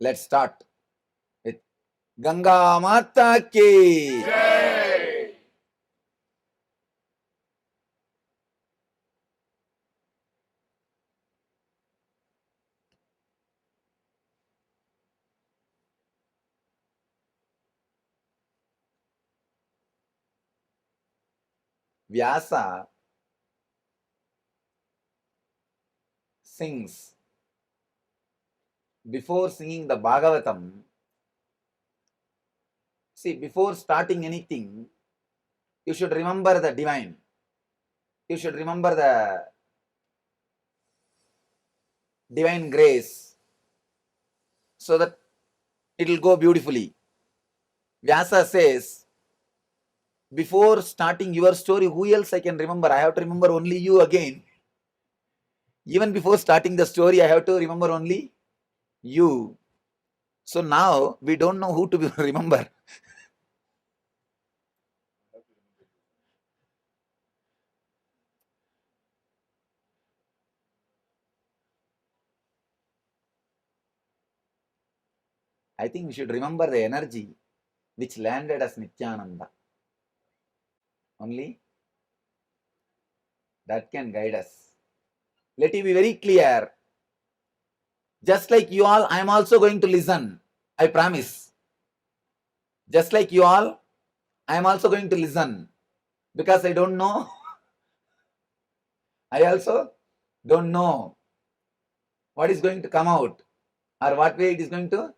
Let's start with Ganga Mata ki Jai. Vyasa sings before singing the Bhagavatam. See, before starting anything, you should remember the divine. You should remember the divine grace so that it will go beautifully. Vyasa says, before starting your story, who else I can remember? I have to remember only you again. Even before starting the story, I have to remember only you. So now we don't know who to remember. I think we should remember the energy which landed as Nityananda. Only that can guide us. Let it be very clear. Just like you all, I am also going to listen. I promise. Just like you all, I am also going to listen. Because I don't know. I also don't know what is going to come out or what way it is going to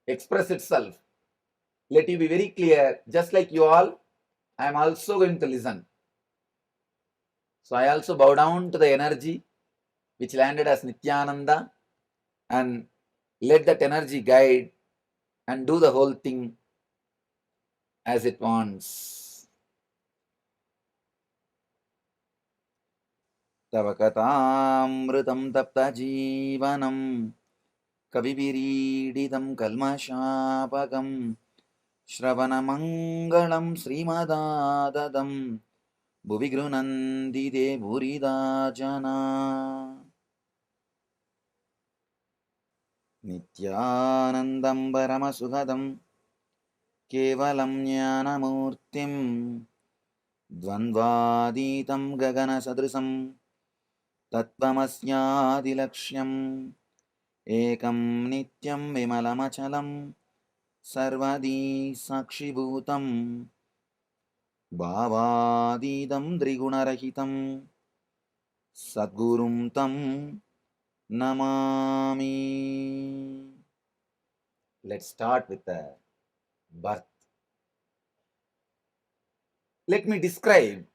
express itself. Let it be very clear. Just like you all, I am also going to listen. So I also bow down to the energy which landed as Nityananda and let that energy guide and do the whole thing as it wants. Tavakatamrutam tapta jivanam kavivirididam kalmashapakam Shravanamangalam Srimadadadam Bhuvigrunandide Bhuridajana Nityanandam Paramasugadam Kevalam Jnanamurtim Dvandvaditam Gagana Sadrisam Tattvamasyadilaksham Ekam Nityam Vimalamachalam Sarvadi Sakshibhutam Bhavadidam Driguna Sadgurum Tam Namami. Let's start with the birth. Let me describe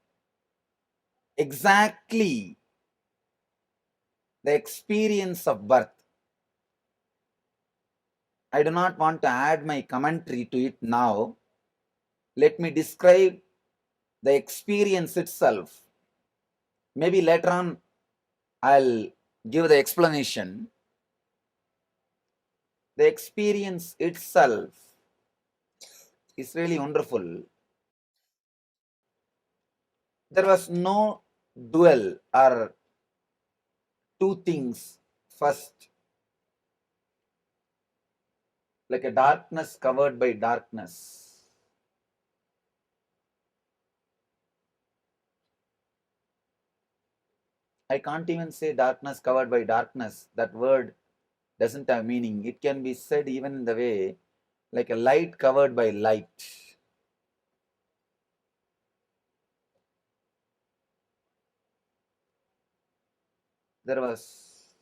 exactly the experience of birth. I do not want to add my commentary to it now. Let me describe the experience itself. Maybe later on I'll give the explanation. The experience itself is really wonderful. There was no duel or two things first, like a darkness covered by darkness. I can't even say darkness covered by darkness. That word doesn't have meaning. It can be said even in the way like a light covered by light. There was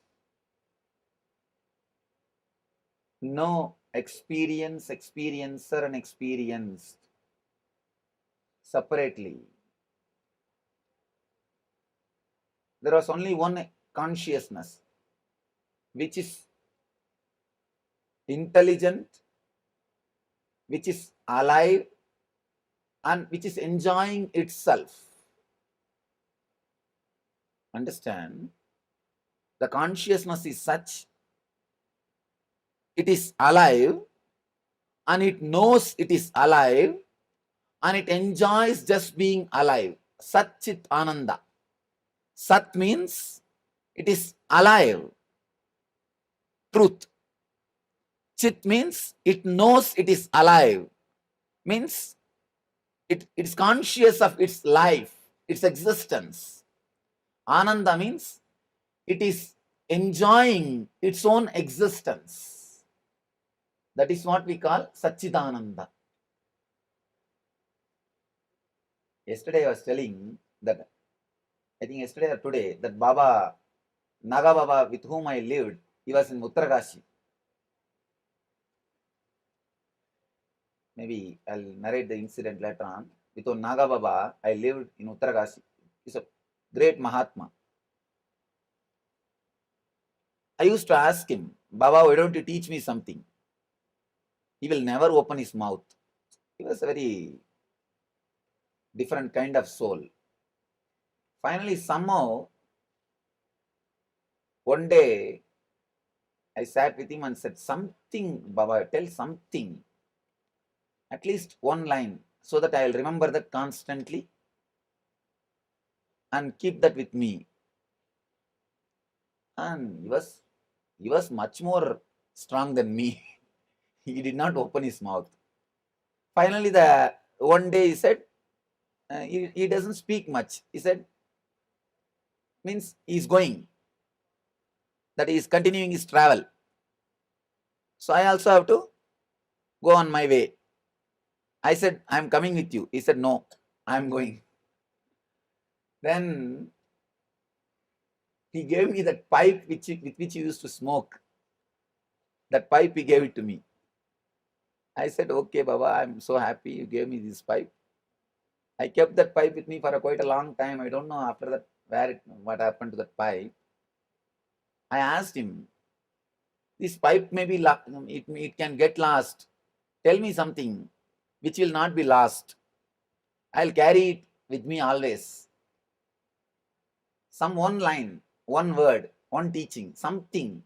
no experience, experiencer and experienced separately. There was only one consciousness, which is intelligent, which is alive, and which is enjoying itself. Understand? The consciousness is such, it is alive, and it knows it is alive, and it enjoys just being alive. Sat Chit Ananda. Sat means it is alive, truth. Chit means it knows it is alive. Means it's conscious of its life, its existence. Ananda means it is enjoying its own existence. That is what we call Satchidananda. Yesterday I was telling that, I think yesterday or today, that Baba, Naga Baba with whom I lived, he was in Uttarakashi. Maybe I'll narrate the incident later on. With Naga Baba, I lived in Uttarakashi. He's a great Mahatma. I used to ask him, Baba, why don't you teach me something? He will never open his mouth. He was a very different kind of soul. Finally, somehow, one day, I sat with him and said, something, Baba, tell something. At least one line, so that I will remember that constantly and keep that with me. And he was much more strong than me. He did not open his mouth. Finally, the one day he said, he doesn't speak much. He said, means he's going, that he is continuing his travel. So I also have to go on my way. I said, I'm coming with you. He said, no, I'm going. Then he gave me that pipe with which he used to smoke. That pipe, he gave it to me. I said, okay, Baba, I'm so happy you gave me this pipe. I kept that pipe with me for quite a long time. I don't know after that what happened to that pipe. I asked him, this pipe may be, it can get lost. Tell me something which will not be lost. I'll carry it with me always. Some one line, one word, one teaching, something.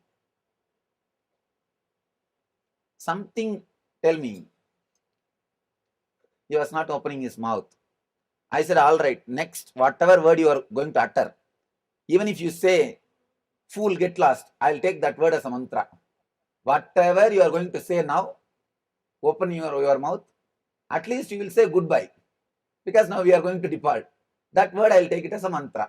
Something, tell me. He was not opening his mouth. I said, all right, next, whatever word you are going to utter, even if you say, fool, get lost, I'll take that word as a mantra. Whatever you are going to say now, open your mouth, at least you will say goodbye. Because now we are going to depart. That word I'll take it as a mantra.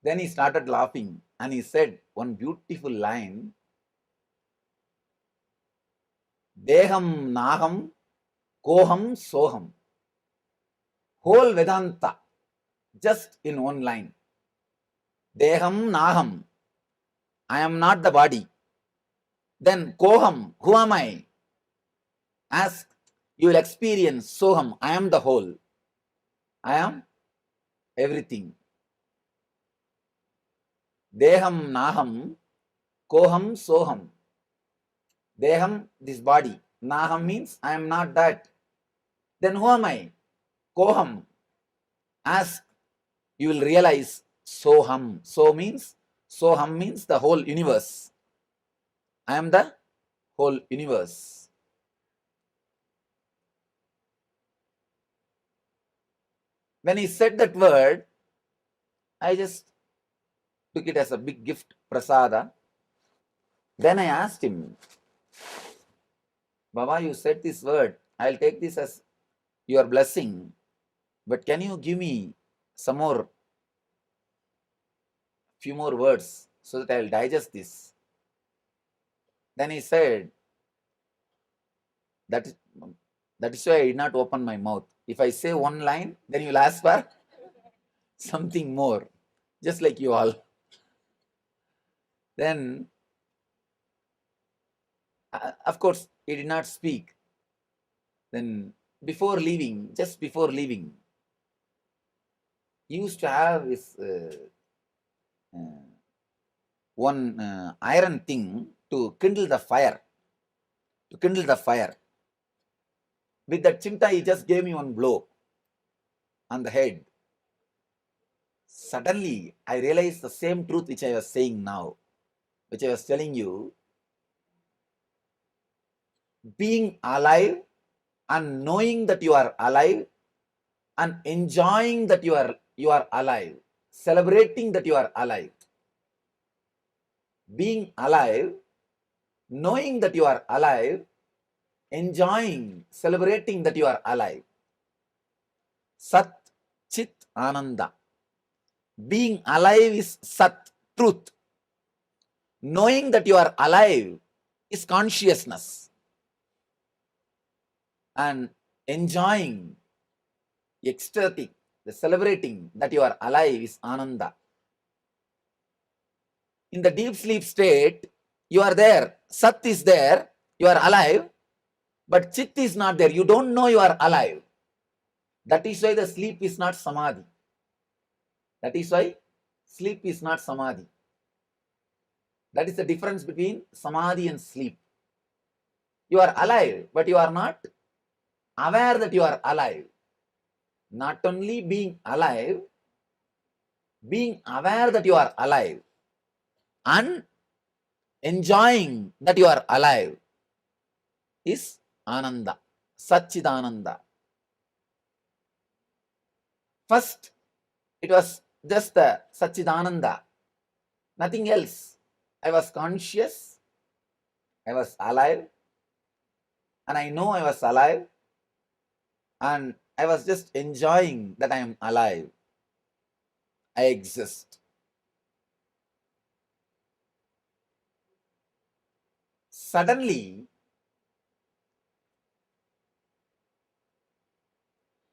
Then he started laughing and he said one beautiful line, Deham Naham Koham Soham. Whole Vedanta, just in one line. Deham Naham, I am not the body. Then Koham, who am I? Ask, you will experience Soham, I am the whole. I am everything. Deham Naham Koham Soham. Deham, this body. Naham means I am not that. Then who am I? Koham. Ask, you will realize Soham. Soham means the whole universe. I am the whole universe. When he said that word, I just took it as a big gift, prasada. Then I asked him, Baba, you said this word. I'll take this as your blessing. But can you give me some more, few more words so that I'll digest this? Then he said, that is why I did not open my mouth. If I say one line, then you'll ask for something more, just like you all. Then, of course, he did not speak. Then, just before leaving, he used to have his one iron thing to kindle the fire. With that chimta, he just gave me one blow on the head. Suddenly, I realized the same truth which I was saying now, which I was telling you. Being alive and knowing that you are alive and enjoying that you are alive, celebrating that you are alive. Being alive, knowing that you are alive, enjoying, celebrating that you are alive. Sat, Chit, Ananda. Being alive is Sat, truth. Knowing that you are alive is consciousness. And enjoying, ecstatic, the celebrating that you are alive is Ananda. In the deep sleep state, you are there. Sat is there. You are alive. But Chit is not there. You don't know you are alive. That is why the sleep is not Samadhi. That is why sleep is not Samadhi. That is the difference between Samadhi and sleep. You are alive, but you are not aware that you are alive. Not only being alive, being aware that you are alive and enjoying that you are alive is Ananda, Satchidananda. First, it was just the Satchidananda, nothing else. I was conscious, I was alive, and I know I was alive, and I was just enjoying that I am alive. I exist. Suddenly,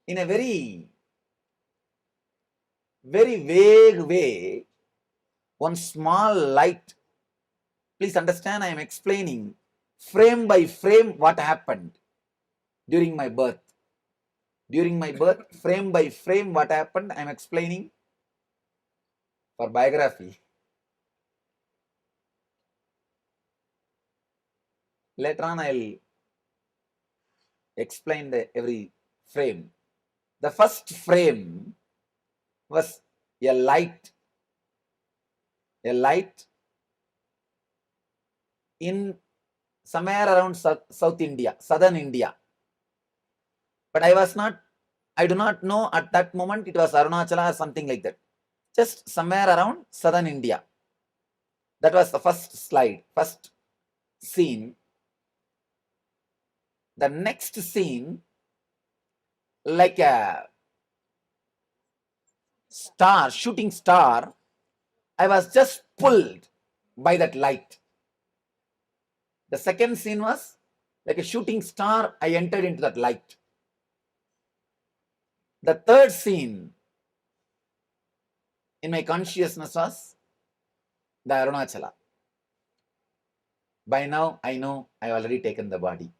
in a very vague way, one small light, please understand, I am explaining frame by frame what happened during my birth. During my birth, frame by frame what happened, I am explaining for biography. Later on, I'll explain the every frame. The first frame was a light in somewhere around South India, southern India. But I do not know at that moment it was Arunachala or something like that. Just somewhere around southern India. That was the first slide, first scene. The next scene, like a star, shooting star, I was just pulled by that light. The second scene was like a shooting star, I entered into that light. The third scene in my consciousness was the Arunachala. By now, I know I already taken the body.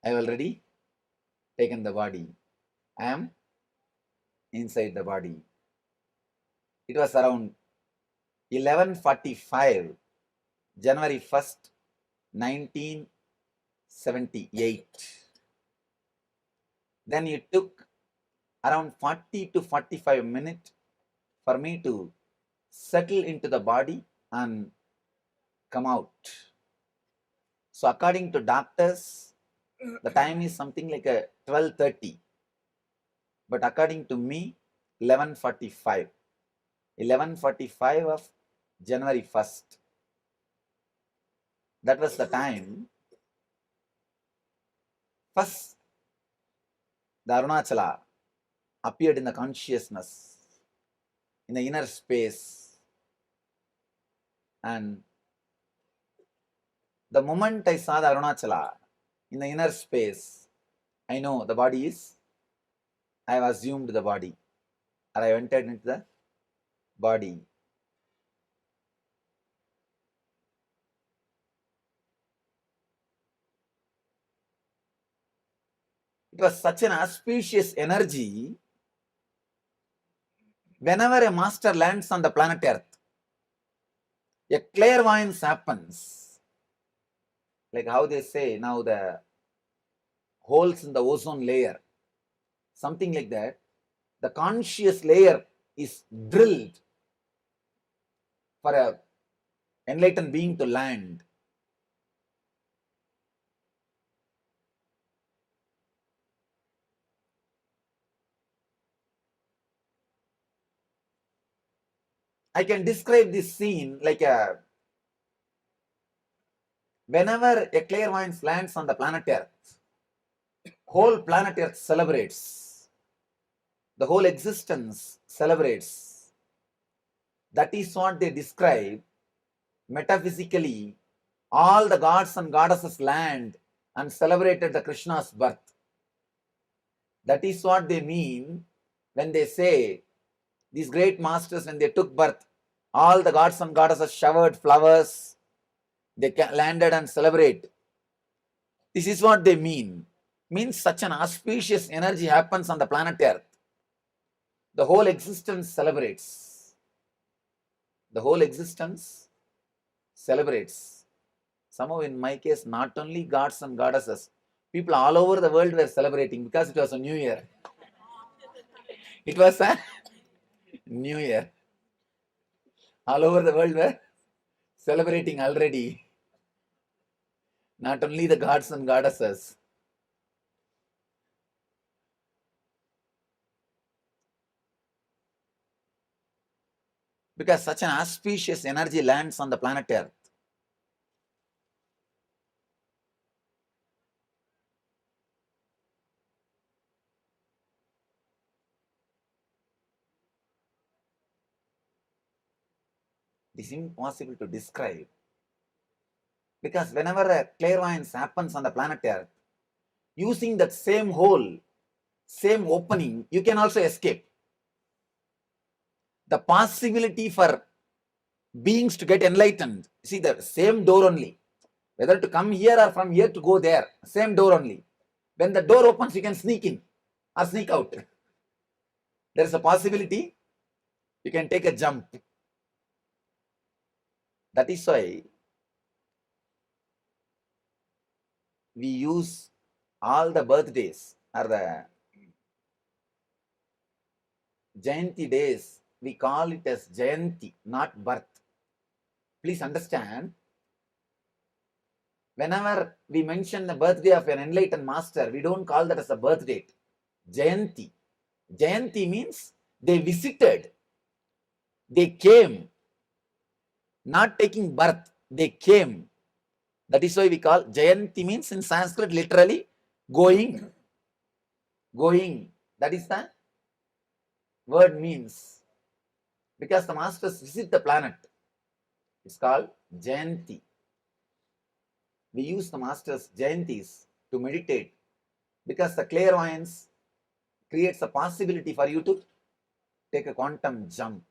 I already taken the body. I am inside the body. It was around 11:45, January 1st, 1978. Then it took around 40 to 45 minutes for me to settle into the body and come out. So according to doctors, the time is something like a 12:30. But according to me, 11:45. 11:45 of January 1st. That was the time first the Arunachala appeared in the consciousness, in the inner space. And the moment I saw the Arunachala in the inner space, I know the body is, I have assumed the body, or I entered into the body. It was such an auspicious energy. Whenever a master lands on the planet Earth, a clairvoyance happens. Like how they say now the holes in the ozone layer, something like that. The conscious layer is drilled for a enlightened being to land. I can describe this scene like a Whenever a clairvoyance lands on the planet Earth, whole planet Earth celebrates. The whole existence celebrates. That is what they describe metaphysically. All the gods and goddesses land and celebrated the Krishna's birth. That is what they mean when they say, these great masters, when they took birth, all the gods and goddesses showered flowers, they landed and celebrate. This is what they mean. Means such an auspicious energy happens on the planet Earth. The whole existence celebrates. The whole existence celebrates. Somehow in my case, not only gods and goddesses, people all over the world were celebrating because it was a new year. It was a new year. All over the world were celebrating already. Not only the gods and goddesses. Because such an auspicious energy lands on the planet Earth. It is impossible to describe. Because whenever a clairvoyance happens on the planet Earth, using that same hole, same opening, you can also escape. The possibility for beings to get enlightened, see, the same door only. Whether to come here or from here to go there, same door only. When the door opens, you can sneak in or sneak out. There is a possibility you can take a jump. That is why we use all the birthdays or the Jayanti days, we call it as Jayanti, not birth. Please understand, whenever we mention the birthday of an enlightened master, we don't call that as a birth date. Jayanti. Jayanti means they visited, they came, not taking birth, they came. That is why we call Jayanti means in Sanskrit literally going. Going. That is the word means. Because the masters visit the planet. It's called Jayanti. We use the masters' Jayantis to meditate because the clairvoyance creates a possibility for you to take a quantum jump.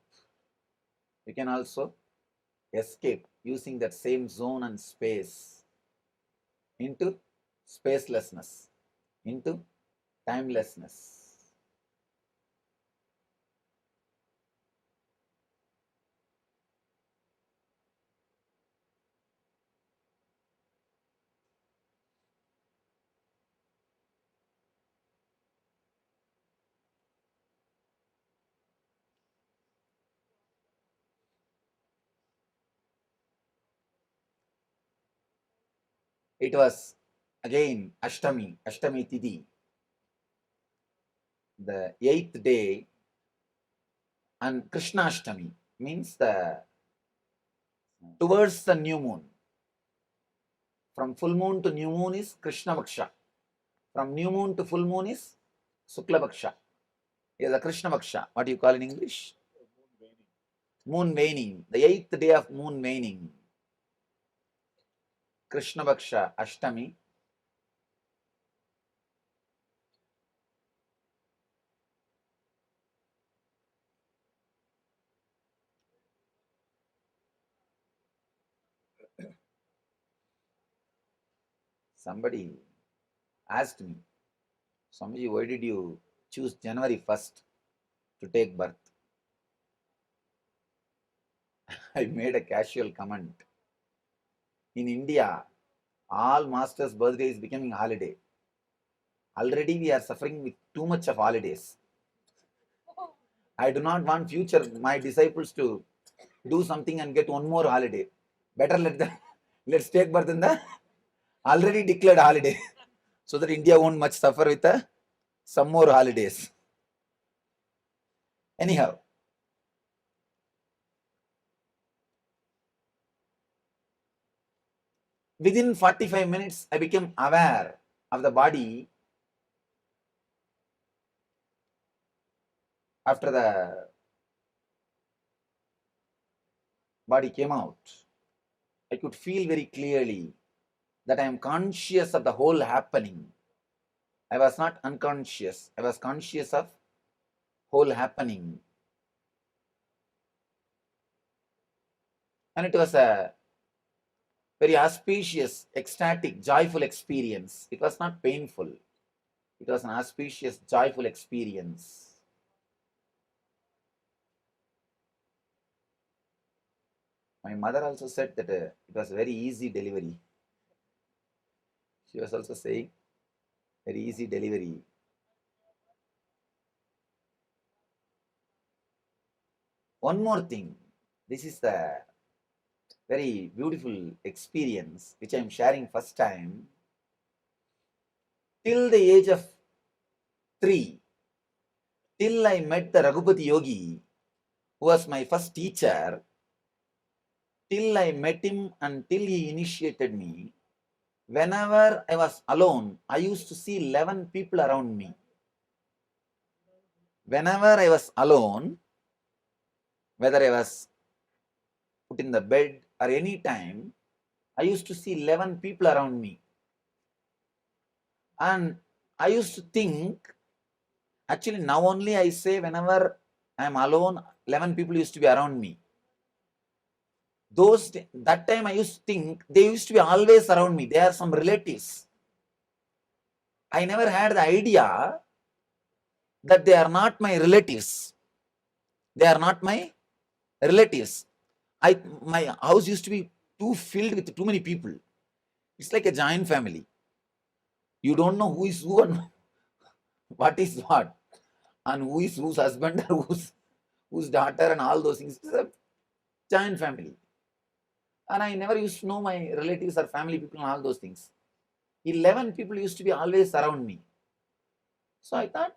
You can also escape using that same zone and space into spacelessness, into timelessness. It was again Ashtami Tithi, the 8th day, and Krishna Ashtami means the towards the new moon. From full moon to new moon is Krishna Vaksha. From new moon to full moon is Sukla Vaksha. Is the Krishna Vaksha. What do you call in English? Moon waning. The 8th day of moon waning. Krishna Vaksha Ashtami. Somebody asked me, Swamiji, why did you choose January 1st to take birth? I made a casual comment. In India, all masters' birthday is becoming holiday. Already we are suffering with too much of holidays. I do not want future my disciples to do something and get one more holiday. Better let's take birth in the already declared holiday so that India won't much suffer with some more holidays. Anyhow, Within 45 minutes, I became aware of the body after the body came out. I could feel very clearly that I am conscious of the whole happening. I was not unconscious. I was conscious of whole happening. And it was a very auspicious, ecstatic, joyful experience. It was not painful. It was an auspicious, joyful experience. My mother also said that it was a very easy delivery. She was also saying, very easy delivery. One more thing. This is the very beautiful experience which I am sharing first time. Till the age of 3, till I met the Raghupati Yogi, who was my first teacher, till I met him and till he initiated me, whenever I was alone, I used to see 11 people around me. Whenever I was alone, whether I was put in the bed or any time, I used to see 11 people around me. And I used to think, actually now only I say whenever I am alone, 11 people used to be around me. That time I used to think they used to be always around me. They are some relatives. I never had the idea that they are not my relatives. They are not my relatives. My house used to be too filled with too many people. It's like a giant family. You don't know who is who and what is what, and who is whose husband or whose daughter and all those things. It's a giant family. And I never used to know my relatives or family people and all those things. 11 people used to be always around me. So I thought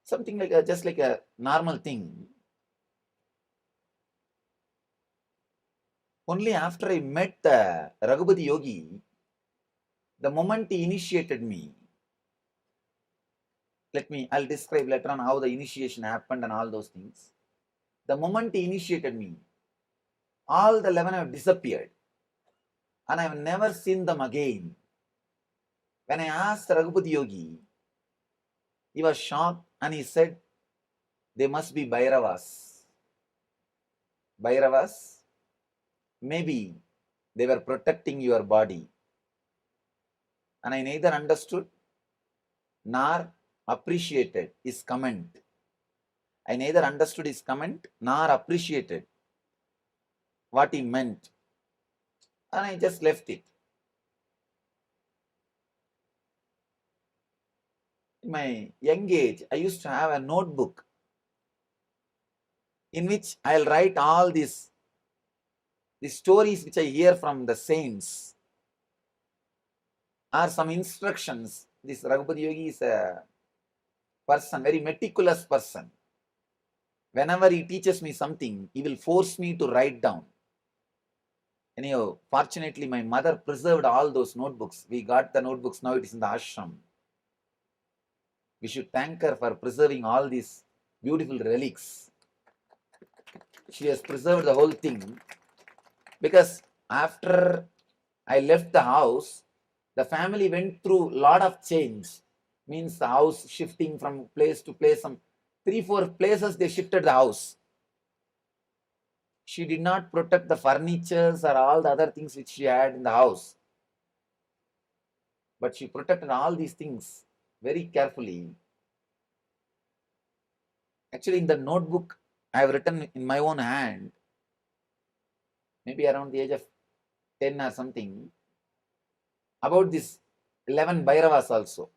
something like just like a normal thing. Only after I met Raghupati Yogi, the moment he initiated me, I'll describe later on how the initiation happened and all those things. The moment he initiated me, all the 11 have disappeared and I've never seen them again. When I asked Raghupati Yogi, he was shocked and he said, they must be Bhairavas. Bhairavas, maybe they were protecting your body. And I neither understood nor appreciated his comment. I neither understood his comment nor appreciated what he meant. And I just left it. In my young age, I used to have a notebook in which I'll write all these stories which I hear from the saints or some instructions. This Raghupati Yogi is a person, very meticulous person. Whenever he teaches me something, he will force me to write down. Anyhow, fortunately, my mother preserved all those notebooks. We got the notebooks, now it is in the ashram. We should thank her for preserving all these beautiful relics. She has preserved the whole thing, because after I left the house, the family went through a lot of change. Means the house shifting from place to place. Some 3-4 places they shifted the house. She did not protect the furnitures or all the other things which she had in the house. But she protected all these things very carefully. Actually, in the notebook, I have written in my own hand, maybe around the age of 10 or something, about this 11 Bhairavas also.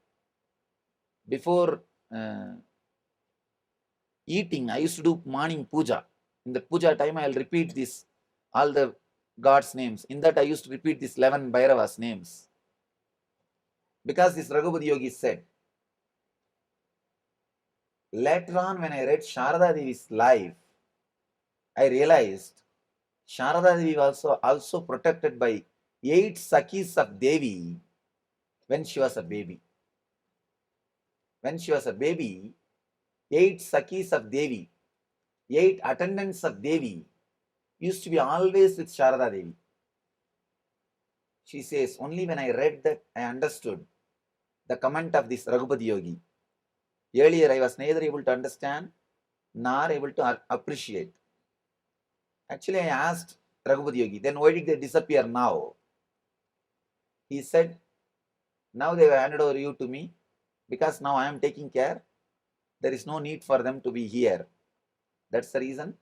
Before eating, I used to do morning puja. In the puja time, I'll repeat this, all the God's names. In that, I used to repeat this 11 Bhairavas names. Because this Raghupati Yogi said, later on when I read Sharada Devi's life, I realized Sharada Devi was also protected by 8 Sakis of Devi when she was a baby. When she was a baby, 8 Sakis of Devi, 8 attendants of Devi used to be always with Sharada Devi. She says, only when I read that I understood the comment of this Raghupati Yogi. Earlier I was neither able to understand nor able to appreciate. Actually, I asked Raghupati Yogi, then why did they disappear now? He said, now they have handed over you to me because now I am taking care. There is no need for them to be here. That's the reason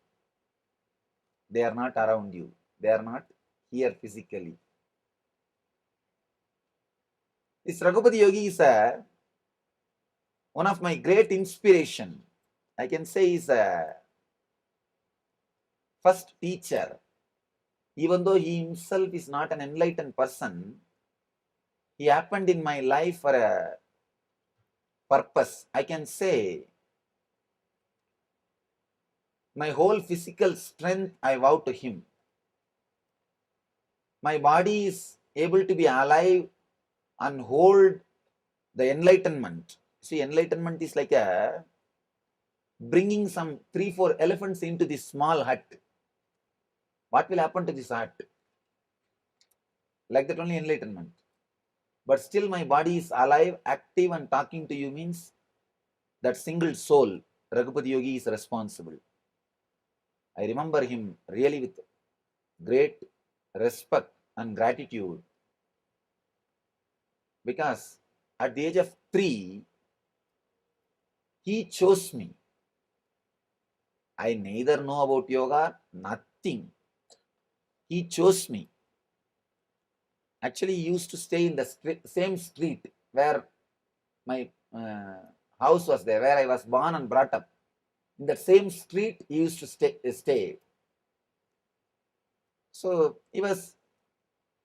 they are not around you. They are not here physically. This Raghupati Yogi is one of my great inspiration. I can say is a first teacher. Even though he himself is not an enlightened person, he happened in my life for a purpose. I can say my whole physical strength I vow to him. My body is able to be alive and hold the enlightenment. See, enlightenment is like a bringing some 3-4 elephants into this small hut. What will happen to this hut? Like that only enlightenment. But still my body is alive, active and talking to you means that single soul, Raghupati Yogi, is responsible. I remember him really with great respect and gratitude because at the age of 3, he chose me. I neither know about yoga, nothing. He chose me. Actually, he used to stay in the same street where my house was there, where I was born and brought up. In that same street, he used to stay. So he was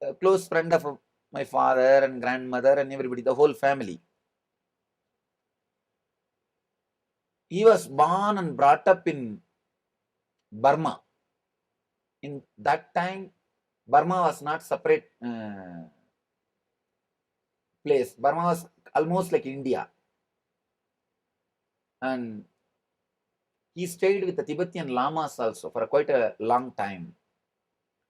a close friend of my father and grandmother and everybody, the whole family. He was born and brought up in Burma. In that time, Burma was not separate place. Burma was almost like India. And he stayed with the Tibetan Lamas also for quite a long time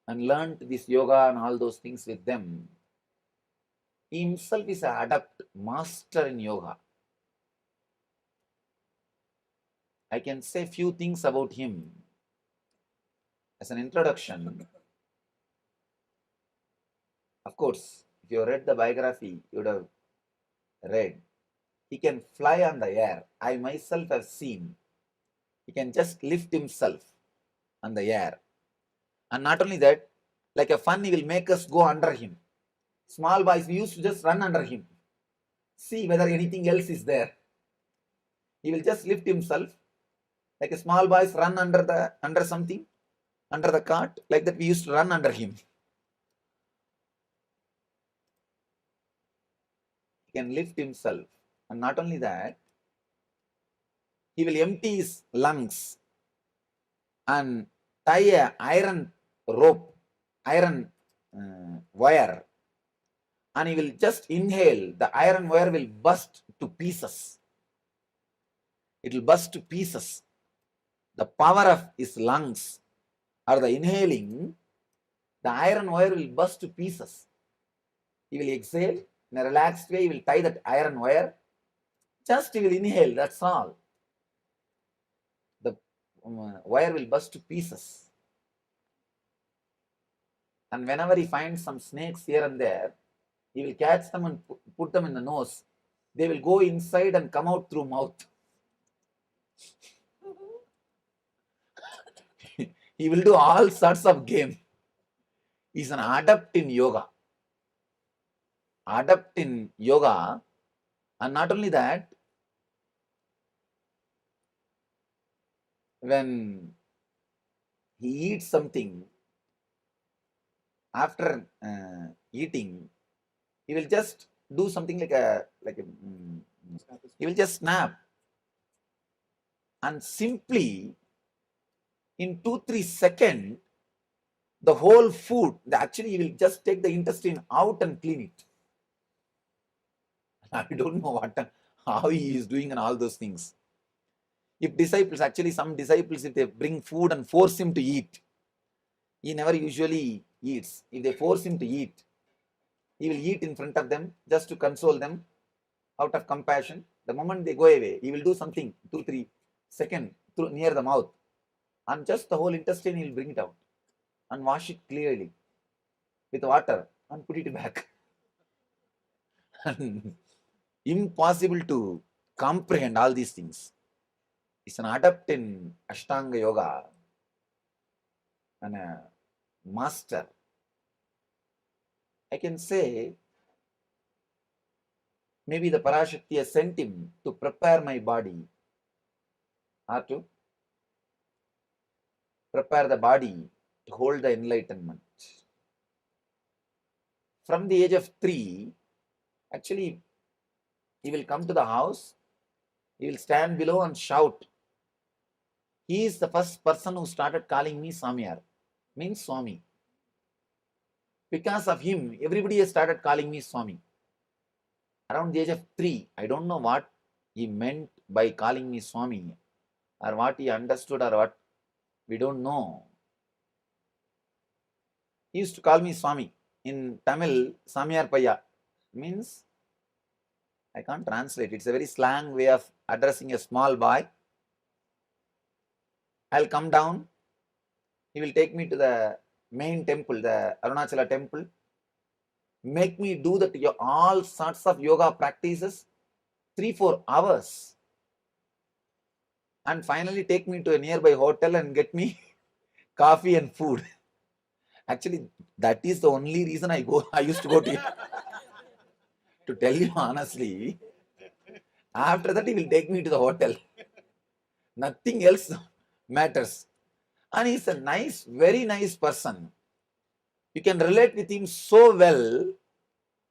and learned this yoga and all those things with them. He himself is an adept, master in yoga. I can say few things about him as an introduction. Of course, if you read the biography, you would have read. He can fly on the air. I myself have seen. He can just lift himself on the air. And not only that, like a fun, he will make us go under him. Small boys, we used to just run under him. See whether anything else is there. He will just lift himself. Like a small boys run under something, under the cart. Like that we used to run under him. He can lift himself. And not only that, he will empty his lungs and tie a iron rope, iron wire, and he will just inhale. The iron wire will burst to pieces. It will burst to pieces. The power of his lungs or the inhaling, the iron wire will burst to pieces. He will exhale in a relaxed way. He will tie that iron wire. Just he will inhale. That's all. The wire will burst to pieces. And whenever he finds some snakes here and there, he will catch them and put them in the nose. They will go inside and come out through mouth. He will do all sorts of game. He's an adept in yoga. Adept in yoga. And not only that, when he eats something, after eating, he will just do something he will just snap. And simply in 2-3 seconds, The whole food, actually, he will just take the intestine out and clean it. I don't know how he is doing and all those things. If disciples, actually some disciples, if they bring food and force him to eat, he never usually eats. If they force him to eat, he will eat in front of them just to console them out of compassion. The moment they go away, he will do something 2-3 seconds near the mouth, and just the whole intestine he will bring it out and wash it clearly with water and put it back. Impossible to comprehend all these things. It's an adept in Ashtanga Yoga and a master. I can say maybe the Parashakti has sent him to prepare my body or to prepare the body to hold the enlightenment. From the age of 3, actually, he will come to the house, he will stand below and shout. He is the first person who started calling me Samyar, means Swami. Because of him, everybody has started calling me Swami. Around the age of 3, I don't know what he meant by calling me Swami, or what he understood, or what, we don't know. He used to call me Swami. In Tamil, Samyar Paya means, I can't translate. It's a very slang way of addressing a small boy. I'll come down. He will take me to the main temple, the Arunachala temple. Make me do that all sorts of yoga practices, 3-4 hours. And finally take me to a nearby hotel and get me coffee and food. Actually, that is the only reason I used to go to. To tell you honestly, after that he will take me to the hotel. Nothing else matters. And he's a nice, very nice person. You can relate with him so well,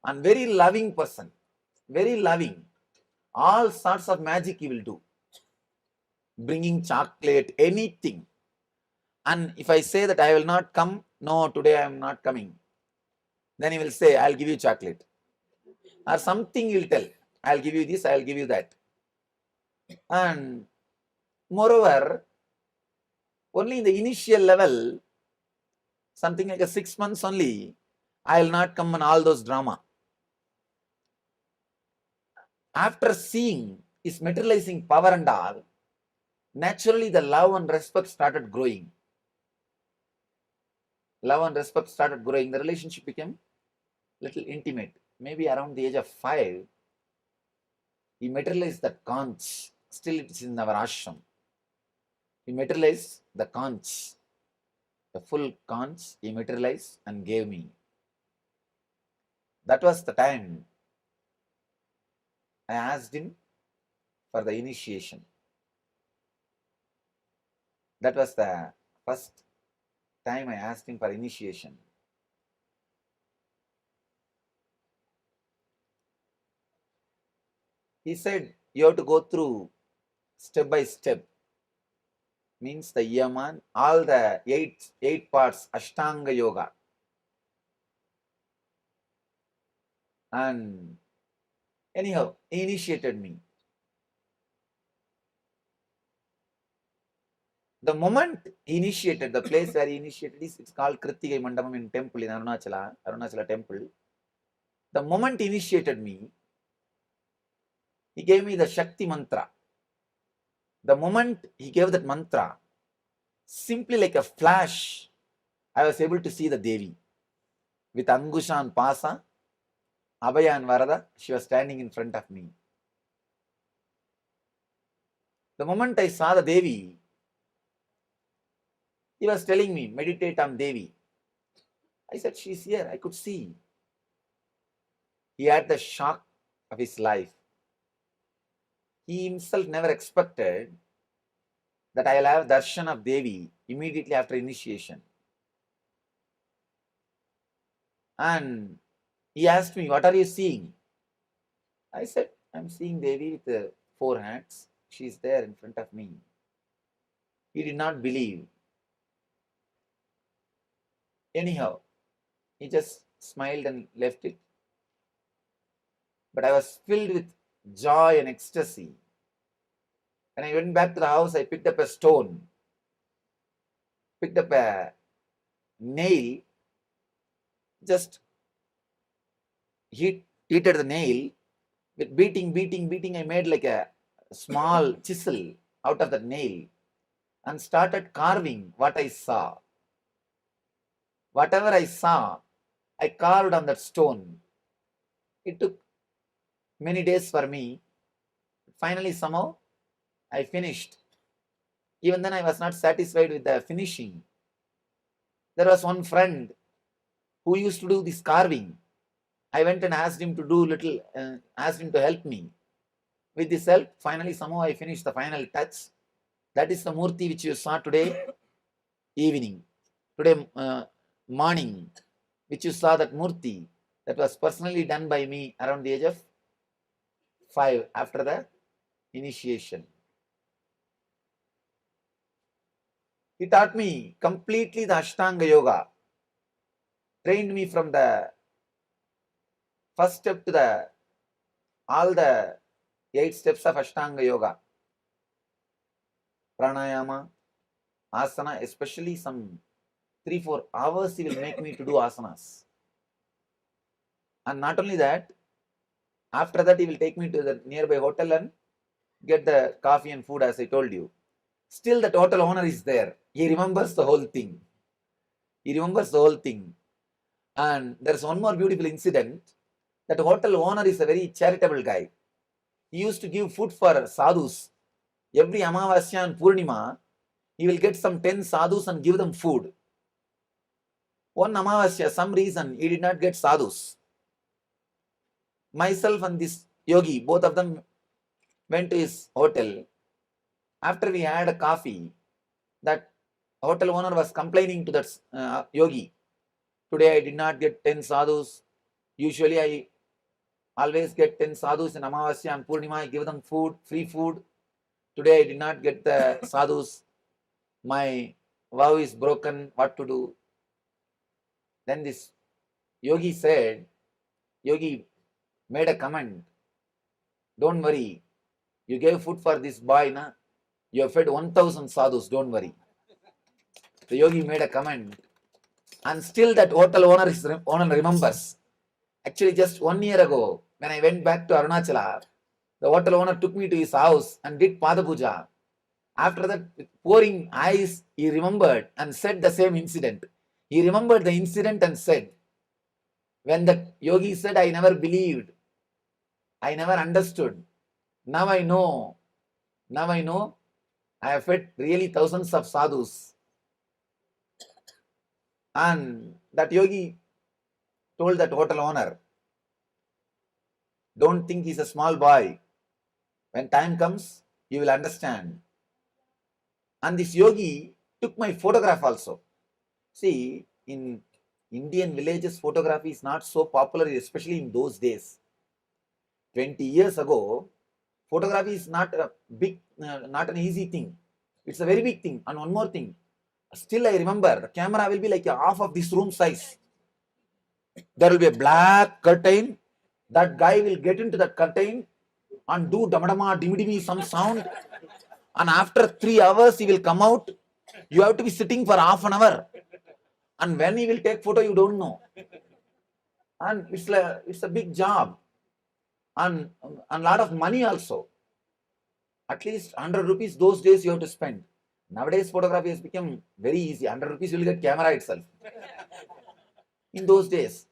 and very loving person. Very loving. All sorts of magic he will do. Bringing chocolate, anything. And if I say that I will not come, no, today I am not coming, then he will say, I'll give you chocolate. Or something he will tell. I'll give you this, I'll give you that. And moreover, only in the initial level, something like a 6 months only, I will not come on all those drama. After seeing his materializing power and all, naturally the love and respect started growing. Love and respect started growing. The relationship became little intimate. Maybe around the age of 5, he materialized that conch. Still it is in our ashram. He materialized the conch. The full conch he materialized and gave me. That was the time I asked him for the initiation. That was the first time I asked him for initiation. He said, you have to go through step by step. Means the Yaman, all the eight parts, Ashtanga Yoga. And anyhow, he initiated me. The moment he initiated, the place where he initiated is, it's called Krittigai Mandapam in temple in Arunachala temple. The moment he initiated me, he gave me the Shakti mantra. The moment he gave that mantra, simply like a flash, I was able to see the Devi. With Angusha and Pasa, Abhaya and Varada, she was standing in front of me. The moment I saw the Devi, he was telling me, meditate on Devi. I said, she's here. I could see. He had the shock of his life. He himself never expected that I'll have darshan of Devi immediately after initiation. And he asked me, what are you seeing? I said, I'm seeing Devi with 4 hands. She's there in front of me. He did not believe. Anyhow, he just smiled and left it. But I was filled with joy and ecstasy. When I went back to the house, I picked up a stone, picked up a nail, just heated the nail with beating. I made like a small chisel out of the nail and started carving what I saw. Whatever I saw, I carved on that stone. It took many days for me. Finally, somehow, I finished. Even then, I was not satisfied with the finishing. There was one friend who used to do this carving. I went and asked him to do little, asked him to help me. With this help, finally, somehow I finished the final touch. That is the Murti which you saw today evening, today morning, which you saw that Murti that was personally done by me around the age of 5 after the initiation. He taught me completely the Ashtanga Yoga, trained me from the first step to the all the 8 steps of Ashtanga Yoga. Pranayama, asana, especially some 3-4 hours he will make me to do asanas. And not only that, after that he will take me to the nearby hotel and get the coffee and food, as I told you. Still that hotel owner is there. He remembers the whole thing. He remembers the whole thing. And there's one more beautiful incident. That hotel owner is a very charitable guy. He used to give food for sadhus. Every Amavasya and Purnima, he will get some 10 sadhus and give them food. One Amavasya, some reason, he did not get sadhus. Myself and this yogi, both of them went to his hotel. After we had a coffee, that hotel owner was complaining to that yogi. Today I did not get 10 sadhus. Usually I always get 10 sadhus in Amavasya and Purnima. I give them food, free food. Today I did not get the sadhus. My vow is broken. What to do? Then this yogi made a comment. Don't worry. You gave food for this boy, na? You have fed 1,000 sadhus. Don't worry. The yogi made a comment. And still that hotel owner remembers. Actually, just 1 year ago, when I went back to Arunachala, the hotel owner took me to his house and did Pada Puja. After that, with pouring eyes, he remembered and said the same incident. He remembered the incident and said, when the yogi said, I never believed, I never understood. Now I know. I have fed really thousands of sadhus. And that yogi told that hotel owner, don't think he's a small boy. When time comes, you will understand. And this yogi took my photograph also. See, in Indian villages, photography is not so popular, especially in those days. 20 years ago, photography is not an easy thing. It's a very big thing. And one more thing, still I remember, the camera will be like half of this room size. There will be a black curtain. That guy will get into that curtain and do damadama, dimidimi, some sound. And after 3 hours, he will come out. You have to be sitting for half an hour. And when he will take photo, you don't know. And it's a big job. And a lot of money also. At least 100 rupees those days you have to spend. Nowadays, photography has become very easy. 100 rupees you will get camera itself. In those days,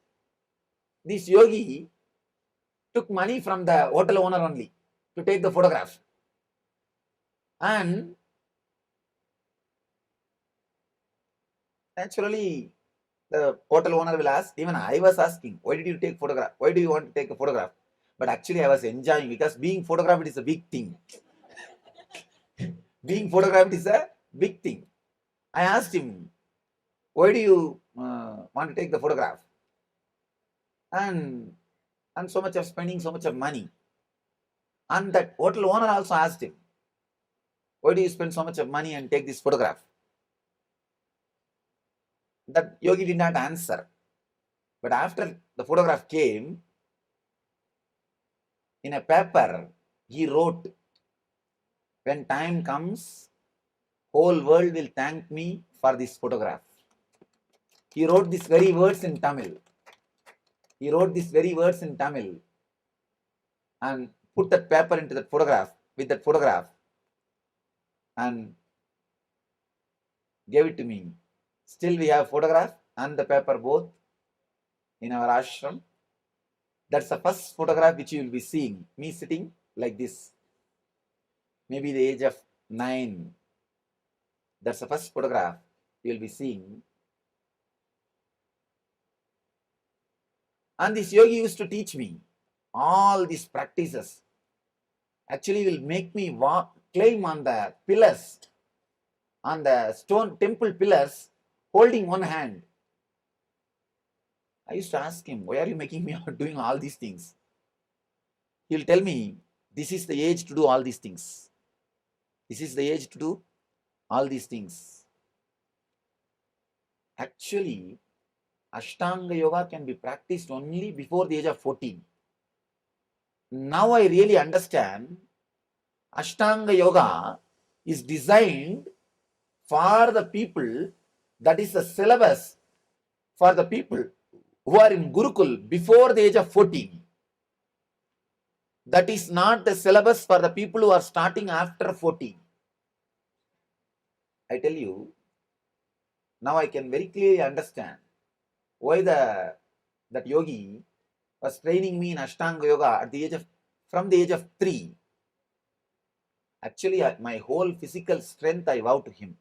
this yogi took money from the hotel owner only to take the photograph. And naturally, the hotel owner will ask, even I was asking, why did you take photograph? Why do you want to take a photograph? But actually I was enjoying, because being photographed is a big thing. Being photographed is a big thing. I asked him, why do you want to take the photograph? And so much of spending so much of money. And that hotel owner also asked him, why do you spend so much of money and take this photograph? That yogi did not answer. But after the photograph came, in a paper, he wrote, when time comes, whole world will thank me for this photograph. He wrote these very words in Tamil. He wrote these very words in Tamil and put that paper into that photograph, with that photograph, and gave it to me. Still we have photograph and the paper both in our ashram. That's the first photograph which you will be seeing, me sitting like this, maybe the age of 9. That's the first photograph you will be seeing. And this yogi used to teach me all these practices. Actually will make me climb on the pillars, on the stone temple pillars, holding one hand. I used to ask him, why are you making me doing all these things? He'll tell me, this is the age to do all these things. This is the age to do all these things. Actually, Ashtanga Yoga can be practiced only before the age of 14. Now I really understand Ashtanga Yoga is designed for the people, that is the syllabus for the people who are in Gurukul before the age of 14. That is not the syllabus for the people who are starting after 14. I tell you, now I can very clearly understand why that yogi was training me in Ashtanga Yoga at the age of, from the age of 3. Actually, my whole physical strength I vow to him.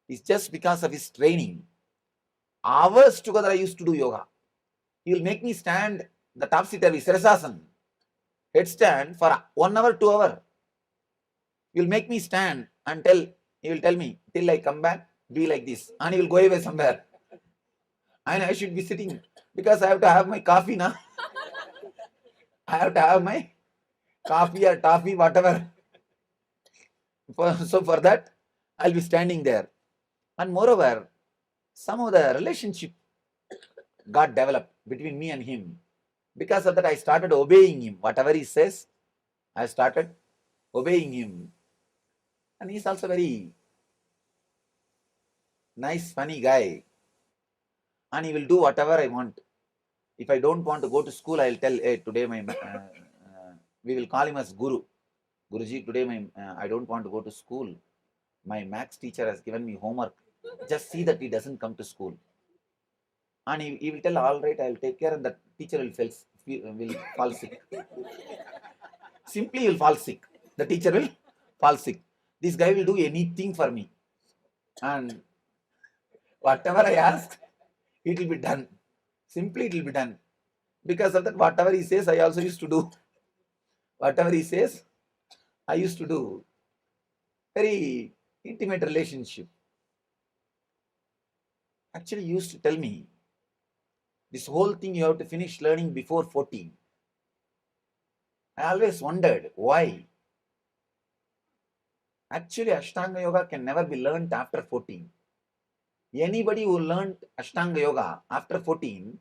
It's just because of his training. Hours together I used to do yoga. He will make me stand the topsy-turvy Sirasasana, headstand for 1 hour, 2 hours. He will make me stand until he will tell me, till I come back, be like this. And he will go away somewhere. And I should be sitting because I have to have my coffee now. I have to have my coffee or toffee, whatever. So for that, I'll be standing there. And moreover, some of the relationship got developed between me and him. Because of that, I started obeying him. Whatever he says, I started obeying him. And he's also very nice, funny guy. And he will do whatever I want. If I don't want to go to school, I'll tell, hey, today we will call him as Guru. Guruji, today I don't want to go to school. My maths teacher has given me homework. Just see that he doesn't come to school. And he will tell, all right, I'll take care, and the teacher will fall sick. Simply he will fall sick. The teacher will fall sick. This guy will do anything for me. And whatever I ask, it will be done. Simply it will be done. Because of that, whatever he says, I also used to do. Whatever he says, I used to do. Very intimate relationship. Actually, he used to tell me, this whole thing you have to finish learning before 14. I always wondered why. Actually, Ashtanga Yoga can never be learned after 14. Anybody who learned Ashtanga Yoga after 14,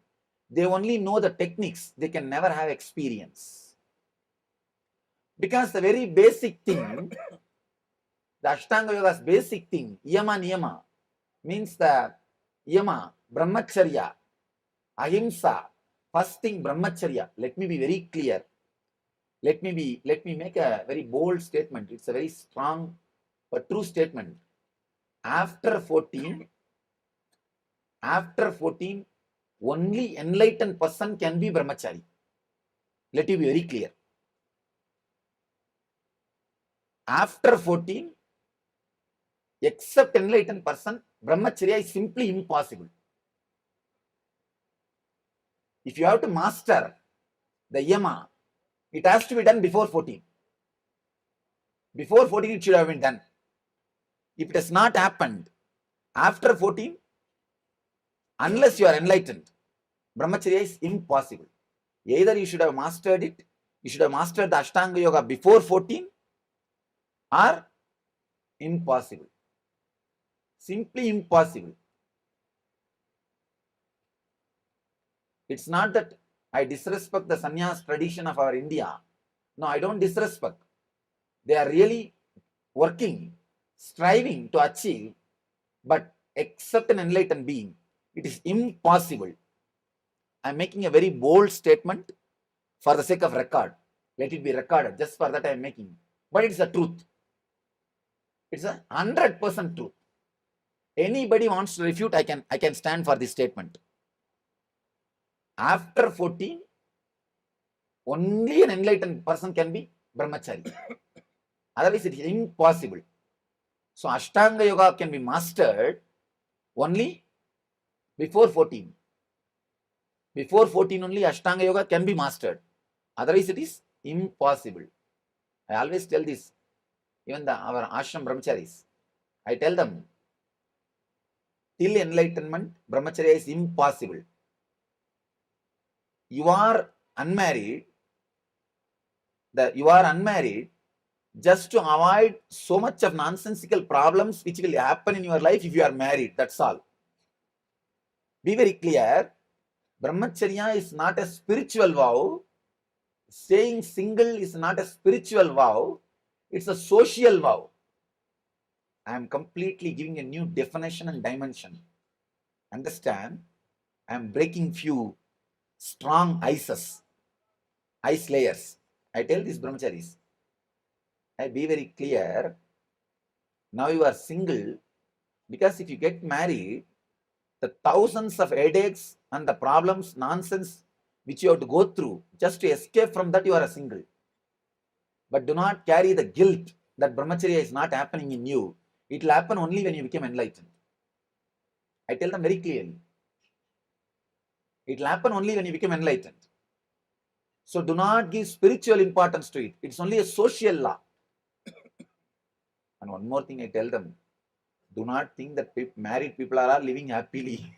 they only know the techniques, they can never have experience. Because the very basic thing, the Ashtanga Yoga's basic thing, Yama Niyama, means the Yama, Brahmacharya, Ahimsa, first thing Brahmacharya. Let me be very clear. Let me make a very bold statement. It's a very strong but true statement. After 14, only enlightened person can be Brahmachari. Let you be very clear. After 14, except enlightened person, Brahmacharya is simply impossible. If you have to master the Yama, it has to be done before 14. Before 14, it should have been done. If it has not happened after 14, unless you are enlightened, Brahmacharya is impossible. Either you should have mastered it, you should have mastered the Ashtanga Yoga before 14, or impossible. Simply impossible. It's not that I disrespect the sannyas tradition of our India. No, I don't disrespect. They are really working, striving to achieve, but except an enlightened being, it is impossible. I'm making a very bold statement for the sake of record. Let it be recorded. Just for that I'm making. But it's the truth. It's a 100% truth. Anybody wants to refute, I can stand for this statement. After 14, only an enlightened person can be brahmachari. Otherwise, it is impossible. So, Ashtanga Yoga can be mastered only before 14. Before 14 only Ashtanga Yoga can be mastered. Otherwise, it is impossible. I always tell this, even our ashram brahmacharis. I tell them, till enlightenment, brahmacharya is impossible. You are unmarried. You are unmarried just to avoid so much of nonsensical problems which will happen in your life if you are married. That's all. Be very clear. Brahmacharya is not a spiritual vow. Staying single is not a spiritual vow. It's a social vow. I am completely giving a new definition and dimension. Understand? I am breaking few strong ice layers. I tell these brahmacharis, I be very clear. Now you are single, because if you get married, the thousands of headaches and the problems, nonsense which you have to go through, just to escape from that, you are a single. But do not carry the guilt that brahmacharya is not happening in you. It will happen only when you become enlightened. I tell them very clearly. It will happen only when you become enlightened. So do not give spiritual importance to it. It's only a social law. And one more thing I tell them, do not think that married people are all living happily.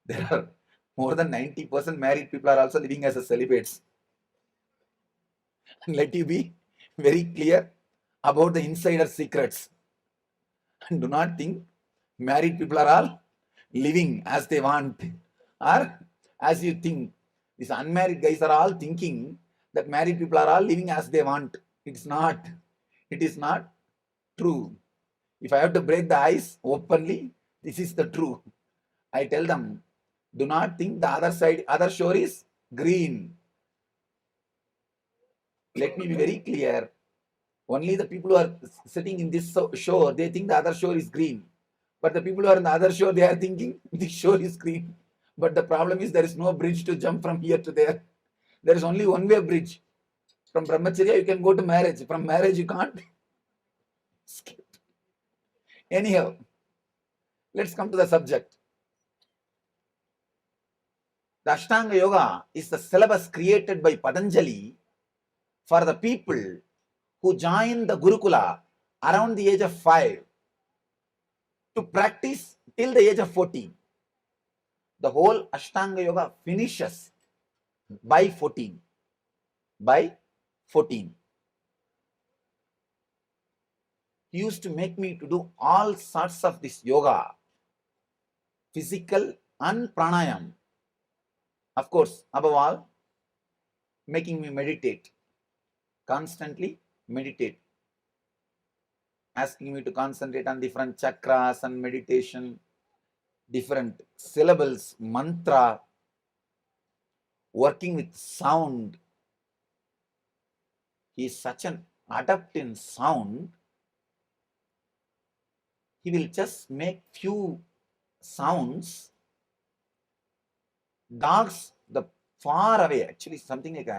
There are more than 90% married people are also living as a celibates. And let you be very clear about the insider secrets. And do not think married people are all living as they want, or as you think. These unmarried guys are all thinking that married people are all living as they want. It's not. It is not true. If I have to break the ice openly, this is the truth. I tell them, do not think the other shore is green. Let me be very clear. Only the people who are sitting in this shore, they think the other shore is green. But the people who are on the other shore, they are thinking this shore is green. But the problem is there is no bridge to jump from here to there. There is only one-way bridge. From brahmacharya, you can go to marriage. From marriage, you can't skip. Anyhow, let's come to the subject. The Ashtanga Yoga is the syllabus created by Patanjali for the people who join the Gurukula around the age of 5 to practice till the age of 14. The whole Ashtanga Yoga finishes by 14. By 14. He used to make me to do all sorts of this yoga, physical and pranayam. Of course, above all, making me meditate, constantly meditate, asking me to concentrate on different chakras and meditation, different syllables, mantra, working with sound. He is such an adept in sound. He will just make few sounds. Dogs, the far away, actually something like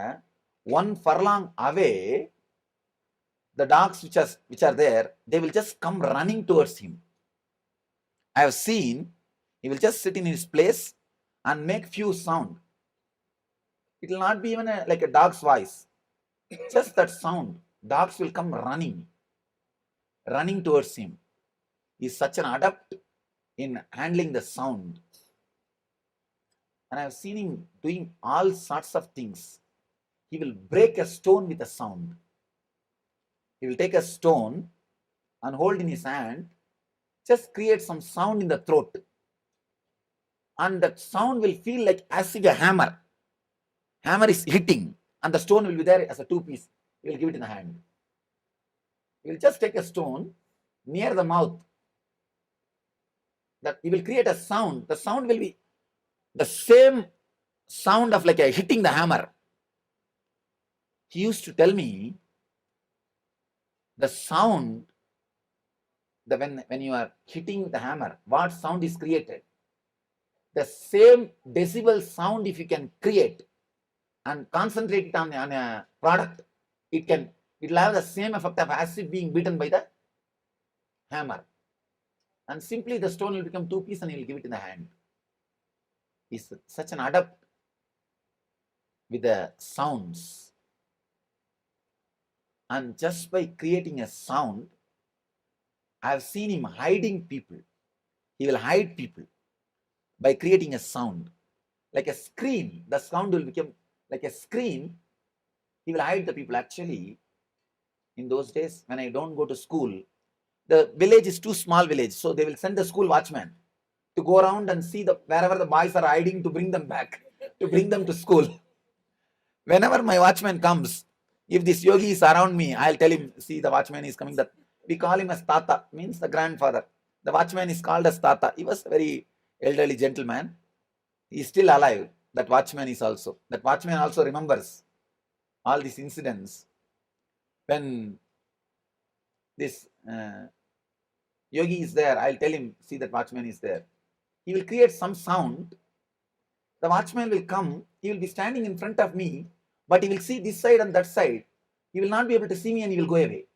1 furlong away, the dogs which are there, they will just come running towards him. I have seen, he will just sit in his place and make few sound. It will not be even like a dog's voice. Just that sound. Dogs will come running towards him. He is such an adept in handling the sound. And I have seen him doing all sorts of things. He will break a stone with a sound. He will take a stone and hold in his hand, just create some sound in the throat. and that sound will feel like as if a hammer. Hammer is hitting, and the stone will be there as a two-piece. He will give it in the hand. He will just take a stone near the mouth. That he will create a sound. The sound will be the same sound of like a hitting the hammer. He used to tell me the sound, when you are hitting the hammer, what sound is created. The same decibel sound, if you can create and concentrate it on a product, it will have the same effect of as if being beaten by the hammer. And simply the stone will become two pieces and he will give it in the hand. He's such an adept with the sounds. And just by creating a sound, I have seen him hiding people. He will hide people by creating a sound. Like a scream, the sound will become like a scream. He will hide the people. Actually, in those days, when I don't go to school, the village is too small village, so they will send the school watchman to go around and see wherever the boys are hiding to bring them back, to bring them to school. Whenever my watchman comes, if this yogi is around me, I'll tell him, see, the watchman is coming. That we call him as Tata, means the grandfather. The watchman is called as Tata. He was a very elderly gentleman. He is still alive. That watchman also remembers all these incidents. When this yogi is there, I'll tell him, see, that watchman is there. He will create some sound. The watchman will come. He will be standing in front of me, but he will see this side and that side. He will not be able to see me and he will go away.